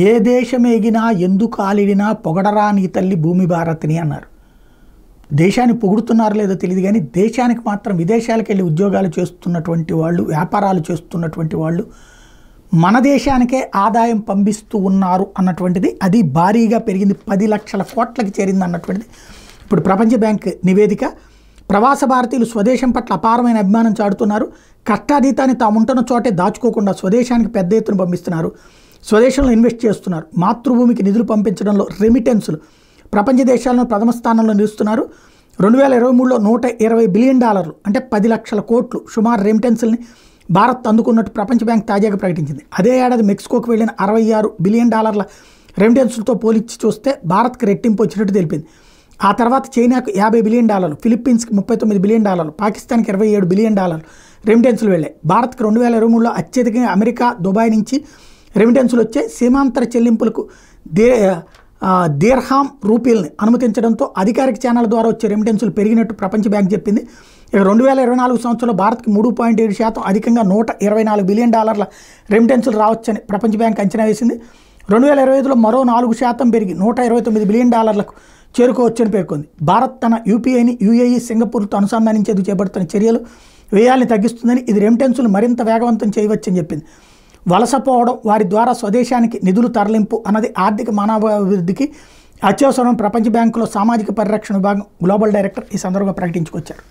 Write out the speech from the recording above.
ఏ దేశమేగినా ఎందుకు ఆలిడినా పొగడరా నీ తల్లి భూమి భారతిని అన్నారు. దేశాన్ని పొగుడుతున్నారో లేదో తెలియదు కానీ దేశానికి మాత్రం విదేశాలకు వెళ్ళి ఉద్యోగాలు చేస్తున్నటువంటి వాళ్ళు, వ్యాపారాలు చేస్తున్నటువంటి వాళ్ళు మన దేశానికే ఆదాయం పంపిస్తూ ఉన్నారు అన్నటువంటిది, అది భారీగా పెరిగింది, 10 లక్షల కోట్లకి చేరింది అన్నటువంటిది ఇప్పుడు ప్రపంచ బ్యాంక్ నివేదిక. ప్రవాస భారతీయులు స్వదేశం పట్ల అపారమైన అభిమానం చాటుతున్నారు. కష్టాతీతాన్ని తాముంటున్న చోటే దాచుకోకుండా స్వదేశానికి పెద్ద ఎత్తున పంపిస్తున్నారు. స్వదేశంలో ఇన్వెస్ట్ చేస్తున్నారు. మాతృభూమికి నిధులు పంపించడంలో రెమిటెన్సులు ప్రపంచ దేశాలను ప్రథమ స్థానంలో నిలుస్తున్నారు. 2023లో $120 బిలియన్ అంటే 10 లక్షల కోట్లు సుమారు రెమిటెన్సుల్ని భారత్ అందుకున్నట్టు ప్రపంచ బ్యాంక్ తాజాగా ప్రకటించింది. అదే ఏడాది మెక్సికోకు వెళ్ళిన $66 బిలియన్ రెమిటెన్సులతో పోల్చి చూస్తే భారత్కి రెట్టింపు వచ్చినట్టు తెలిపింది. ఆ తర్వాత చైనాకు $50 బిలియన్, ఫిలిప్పీన్స్కి $39 బిలియన్, పాకిస్తాన్కి $27 బిలియన్ రెమిటెన్సులు వెళ్ళాయి. భారత్కి 2023లో అత్యధికంగా అమెరికా, దుబాయ్ నుంచి రెమిటెన్సులు వచ్చాయి. సీమాంతర చెల్లింపులకు దీర్హాం రూపీల్ని అనుమతించడంతో అధికారిక ఛానల్ ద్వారా వచ్చే రెమిటెన్సులు పెరిగినట్టు ప్రపంచ బ్యాంక్ చెప్పింది. ఇక 2024 సంవత్సరంలో భారత్కి 3.7% అధికంగా $124 బిలియన్ రెమిటెన్సులు రావచ్చని ప్రపంచ బ్యాంక్ అంచనా వేసింది. 2025లో మరో 4% పెరిగి $129 బిలియన్ చేరుకోవచ్చని పేర్కొంది. భారత్ తన యూపీఐని యూఏఈ, సింగపూర్తో అనుసంధానించేందుకు చేపడుతున్న చర్యలు వ్యయాల్ని తగ్గిస్తుందని, ఇది రెమిటెన్సులు మరింత వేగవంతం చేయవచ్చని చెప్పింది. వలసపోవడం, వారి ద్వారా స్వదేశానికి నిధులు తరలింపు అన్నది ఆర్థిక మానవాభివృద్ధికి అత్యవసరం ప్రపంచ బ్యాంకులో సామాజిక పరిరక్షణ విభాగం గ్లోబల్ డైరెక్టర్ ఈ సందర్భంగా ప్రకటించుకొచ్చారు.